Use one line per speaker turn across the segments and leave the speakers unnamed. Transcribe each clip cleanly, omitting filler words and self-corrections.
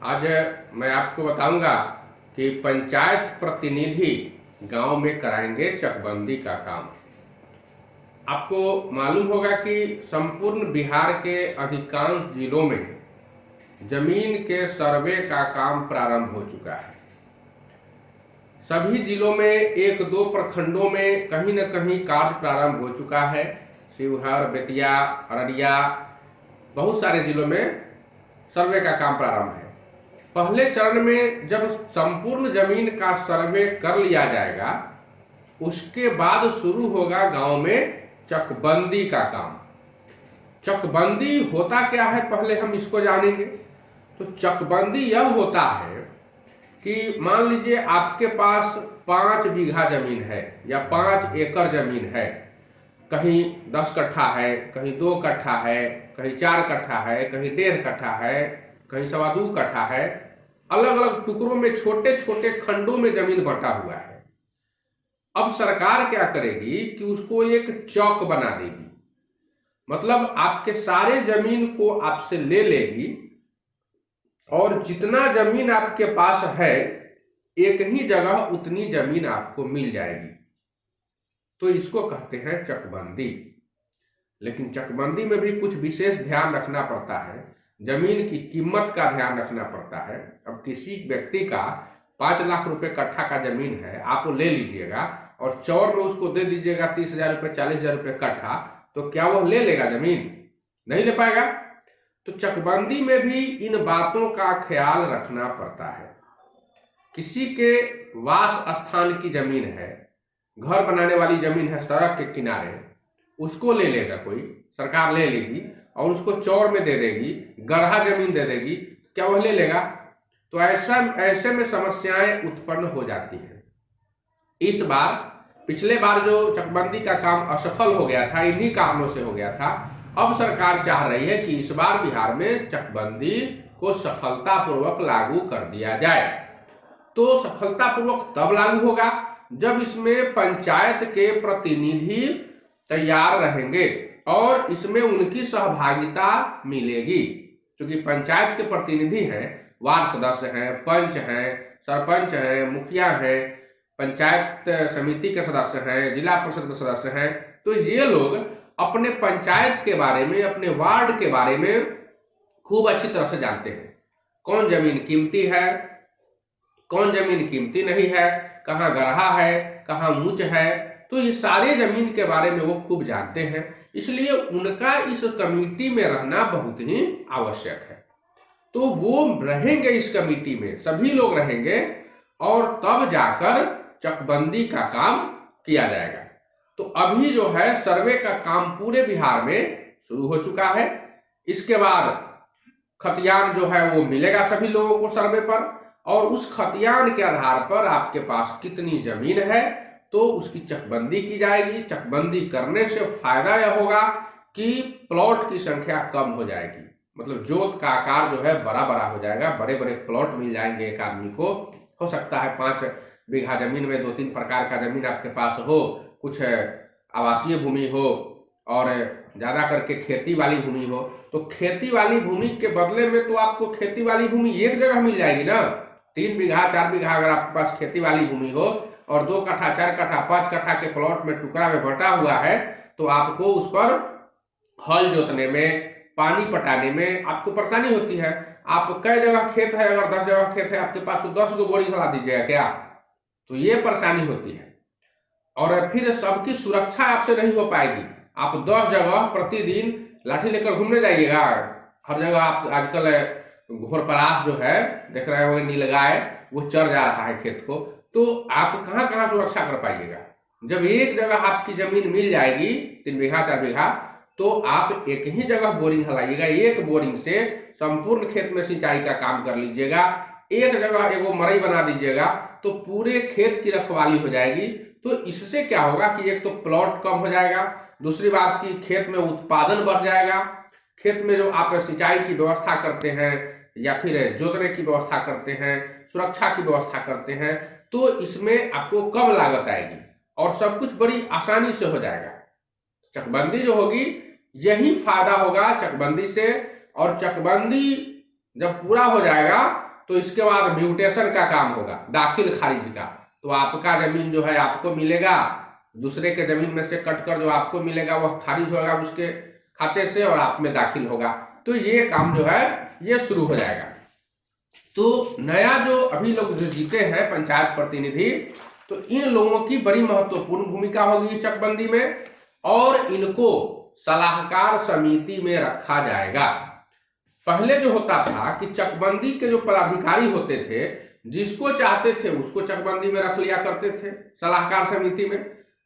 आज मैं आपको बताऊंगा कि पंचायत प्रतिनिधि गांव में कराएंगे चकबंदी का काम। आपको मालूम होगा कि संपूर्ण बिहार के अधिकांश जिलों में जमीन के सर्वे का काम प्रारंभ हो चुका है। सभी जिलों में एक दो प्रखंडों में कहीं न कहीं कार्य प्रारंभ हो चुका है। शिवहर, बेतिया, अररिया, बहुत सारे जिलों में सर्वे का काम प्रारंभ है। पहले चरण में जब संपूर्ण जमीन का सर्वे कर लिया जाएगा, उसके बाद शुरू होगा गांव में चकबंदी का काम। चकबंदी होता क्या है, पहले हम इसको जानेंगे। तो चकबंदी यह होता है कि मान लीजिए आपके पास 5 बीघा जमीन है या 5 एकड़ जमीन है। कहीं 10 कट्ठा है, कहीं 2 कट्ठा है, कहीं 4 कट्ठा है, कहीं 1.5 कट्ठा है, कहीं 2.25 कट्ठा है। अलग अलग टुकड़ों में छोटे छोटे खंडों में जमीन बंटा हुआ है। अब सरकार क्या करेगी कि उसको एक चौक बना देगी। मतलब आपके सारे जमीन को आपसे ले लेगी और जितना जमीन आपके पास है एक ही जगह उतनी जमीन आपको मिल जाएगी। तो इसको कहते हैं चकबंदी। लेकिन चकबंदी में भी कुछ विशेष ध्यान रखना पड़ता है। जमीन की कीमत का ध्यान रखना पड़ता है। अब किसी व्यक्ति का 5 लाख रुपए कट्ठा का जमीन है, आप वो ले लीजिएगा और चौर में उसको दे दीजिएगा 30,000 रुपये, 40,000 रुपये कट्ठा, तो क्या वो ले लेगा जमीन? नहीं ले पाएगा। तो चकबंदी में भी इन बातों का ख्याल रखना पड़ता है। किसी के वास स्थान की जमीन है, घर बनाने वाली जमीन है सड़क के किनारे, उसको ले लेगा कोई, सरकार ले लेगी और उसको चौर में दे देगी, गढ़ा जमीन दे देगी, क्या वह ले लेगा? तो ऐसे में समस्याएं उत्पन्न हो जाती हैं। इस बार, पिछले बार जो चकबंदी का काम असफल हो गया था, इन्हीं कारणों से हो गया था। अब सरकार चाह रही है कि इस बार बिहार में चकबंदी को सफलतापूर्वक लागू कर दिया जाए। तो सफलतापूर्वक तब लागू होगा जब इसमें पंचायत के प्रतिनिधि तैयार रहेंगे और इसमें उनकी सहभागिता मिलेगी। क्योंकि पंचायत के प्रतिनिधि हैं, वार्ड सदस्य हैं, पंच हैं, सरपंच हैं, मुखिया हैं, पंचायत समिति के सदस्य हैं, जिला परिषद के सदस्य हैं। तो ये लोग अपने पंचायत के बारे में, अपने वार्ड के बारे में खूब अच्छी तरह से जानते हैं। कौन जमीन कीमती है, कौन जमीन कीमती नहीं है, कहाँ गढ़ा है, कहाँ मूच है, तो ये सारे जमीन के बारे में वो खूब जानते हैं। इसलिए उनका इस कमेटी में रहना बहुत ही आवश्यक है। तो वो रहेंगे इस कमेटी में, सभी लोग रहेंगे और तब जाकर चकबंदी का काम किया जाएगा। तो अभी जो है सर्वे का काम पूरे बिहार में शुरू हो चुका है। इसके बाद खतियान जो है वो मिलेगा सभी लोगों को सर्वे पर, और उस खतियान के आधार पर आपके पास कितनी जमीन है तो उसकी चकबंदी की जाएगी। चकबंदी करने से फायदा यह होगा कि प्लॉट की संख्या कम हो जाएगी। मतलब जोत का आकार जो है बड़ा बड़ा हो जाएगा, बड़े बड़े प्लॉट मिल जाएंगे एक आदमी को। हो सकता है 5 बीघा जमीन में 2-3 प्रकार का जमीन आपके पास हो, कुछ आवासीय भूमि हो और ज़्यादा करके खेती वाली भूमि हो। तो खेती वाली भूमि के बदले में तो आपको खेती वाली भूमि एक जगह मिल जाएगी ना। 3 बीघा 4 बीघा अगर आपके पास खेती वाली भूमि हो और 2 कट्ठा 4 कट्ठा 5 कट्ठा के प्लॉट में टुकड़ा में बंटा हुआ है, तो आपको उस पर हल जोतने में, पानी पटाने में आपको परेशानी होती है। आप कई जगह खेत है, अगर 10 जगह खेत है आपके पास, तो 10 को बोरिंग चला दीजिएगा क्या? तो ये परेशानी होती है। और फिर सबकी सुरक्षा आपसे नहीं हो पाएगी। आप 10 जगह प्रतिदिन लाठी लेकर घूमने जाइएगा। हर जगह आप आजकल घोरपरास जो है देख रहे होंगे, नीलगाय, वो चढ़ जा रहा है खेत को। तो आप कहाँ कहाँ सुरक्षा कर पाइएगा? जब एक जगह आपकी जमीन मिल जाएगी 3 बीघा 4 बीघा, तो आप एक ही जगह बोरिंग हलाइएगा। एक बोरिंग से संपूर्ण खेत में सिंचाई का काम कर लीजिएगा। एक जगह एगो मरई बना दीजिएगा तो पूरे खेत की रखवाली हो जाएगी। तो इससे क्या होगा कि एक तो प्लॉट कम हो जाएगा, दूसरी बात की खेत में उत्पादन बढ़ जाएगा। खेत में जो आप सिंचाई की व्यवस्था करते हैं या फिर जोतने की व्यवस्था करते हैं, सुरक्षा की व्यवस्था करते हैं, तो इसमें आपको कम लागत आएगी और सब कुछ बड़ी आसानी से हो जाएगा। चकबंदी जो होगी, यही फायदा होगा चकबंदी से। और चकबंदी जब पूरा हो जाएगा तो इसके बाद म्यूटेशन का काम होगा, दाखिल खारिज का। तो आपका जमीन जो है आपको मिलेगा, दूसरे के जमीन में से कट कर जो आपको मिलेगा वह खारिज होगा उसके खाते से और आप में दाखिल होगा। तो ये काम जो है ये शुरू हो जाएगा। तो नया जो अभी लोग जो जीते हैं पंचायत प्रतिनिधि, तो इन लोगों की बड़ी महत्वपूर्ण भूमिका होगी इस चकबंदी में, और इनको सलाहकार समिति में रखा जाएगा। पहले जो होता था कि चकबंदी के जो पदाधिकारी होते थे, जिसको चाहते थे उसको चकबंदी में रख लिया करते थे सलाहकार समिति में।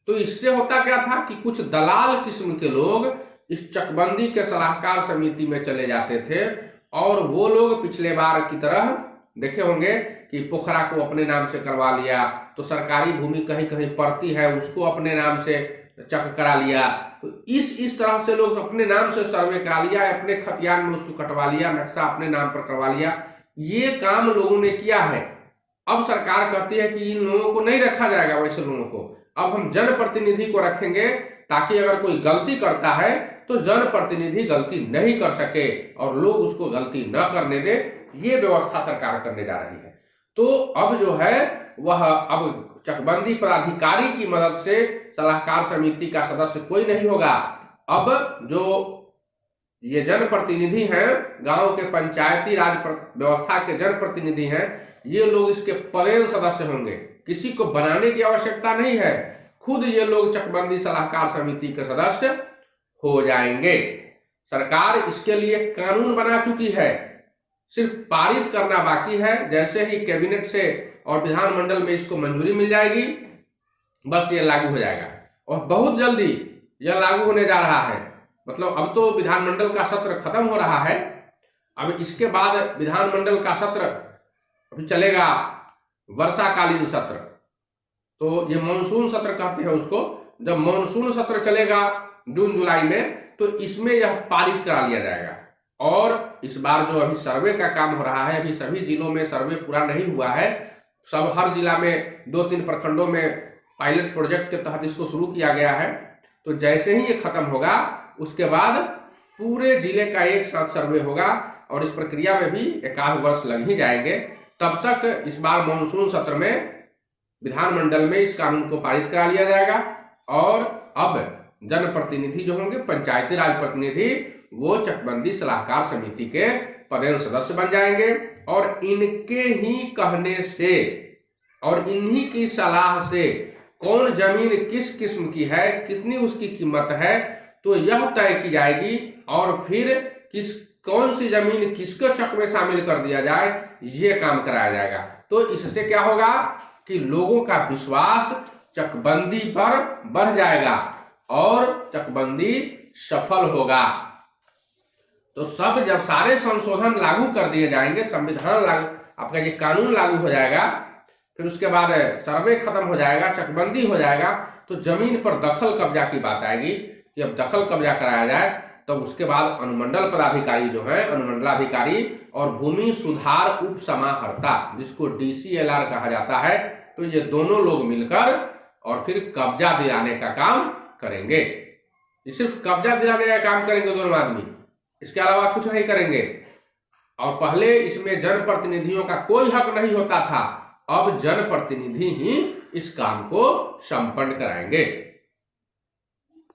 तो इससे होता क्या था कि कुछ दलाल किस्म के लोग इस चकबंदी के सलाहकार समिति में चले जाते थे, और वो लोग पिछले बार की तरह देखे होंगे कि पोखरा को अपने नाम से करवा लिया, तो सरकारी भूमि कहीं कहीं पड़ती है उसको अपने नाम से चक करा लिया। तो इस तरह से लोग अपने नाम से सर्वे करा लिया, अपने खतियान में उसको कटवा लिया, नक्शा अपने नाम पर करवा लिया। ये काम लोगों ने किया है। अब सरकार कहती है कि इन लोगों को नहीं रखा जाएगा, वैसे लोगों को अब हम जनप्रतिनिधि को रखेंगे, ताकि अगर कोई गलती करता है तो जनप्रतिनिधि गलती नहीं कर सके और लोग उसको गलती न करने दे। ये व्यवस्था सरकार करने जा रही है। तो अब जो है वह अब चकबंदी पदाधिकारी की मदद से सलाहकार समिति का सदस्य कोई नहीं होगा। अब जो ये जनप्रतिनिधि हैं, गांव के पंचायती राज व्यवस्था के जनप्रतिनिधि हैं, ये लोग इसके पदेन सदस्य होंगे। किसी को बनाने की आवश्यकता नहीं है, खुद ये लोग चकबंदी सलाहकार समिति के सदस्य हो जाएंगे। सरकार इसके लिए कानून बना चुकी है, सिर्फ पारित करना बाकी है। जैसे ही कैबिनेट से और विधानमंडल में इसको मंजूरी मिल जाएगी, बस ये लागू हो जाएगा, और बहुत जल्दी यह लागू होने जा रहा है। मतलब अब तो विधानमंडल का सत्र खत्म हो रहा है, अब इसके बाद विधानमंडल का सत्र अभी चलेगा, वर्षाकालीन सत्र। तो ये मानसून सत्र कहते हैं उसको। जब मानसून सत्र चलेगा जून जुलाई में, तो इसमें यह पारित करा लिया जाएगा। और इस बार जो अभी सर्वे का काम हो रहा है, अभी सभी जिलों में सर्वे पूरा नहीं हुआ है। सब हर जिला में 2-3 प्रखंडों में पायलट प्रोजेक्ट के तहत इसको शुरू किया गया है। तो जैसे ही ये खत्म होगा, उसके बाद पूरे जिले का एक साथ सर्वे होगा, और इस प्रक्रिया में भी 1 वर्ष लग ही जाएंगे। तब तक इस बार मानसून सत्र में विधानमंडल में इस कानून को पारित करा लिया जाएगा, और अब जनप्रतिनिधि जो होंगे, पंचायती राज प्रतिनिधि, वो चकबंदी सलाहकार समिति के पदेन सदस्य बन जाएंगे। और इनके ही कहने से और इन्हीं की सलाह से कौन जमीन किस किस्म की है, कितनी उसकी कीमत है, तो यह तय की जाएगी। और फिर कौन सी जमीन किसको चक में शामिल कर दिया जाए, ये काम कराया जाएगा। तो इससे क्या होगा कि लोगों का विश्वास चकबंदी पर बढ़ जाएगा और चकबंदी सफल होगा। तो सब जब सारे संशोधन लागू कर दिए जाएंगे, संविधान लागू, आपका ये कानून लागू हो जाएगा, फिर उसके बाद सर्वे खत्म हो जाएगा, चकबंदी हो जाएगा, तो जमीन पर दखल कब्जा की बात आएगी कि अब दखल कब्जा कराया जाए। तो उसके बाद अनुमंडल पदाधिकारी जो है, अनुमंडलाधिकारी और भूमि सुधार उप समाहर्ता, जिसको DCLR कहा जाता है, तो ये दोनों लोग मिलकर और फिर कब्जा दिलाने का काम करेंगे। ये सिर्फ कब्जा दिलाने का काम करेंगे दोनों आदमी, इसके अलावा कुछ नहीं करेंगे। और पहले इसमें जनप्रतिनिधियों का कोई हक नहीं होता था, अब जनप्रतिनिधि ही इस काम को संपन्न कराएंगे।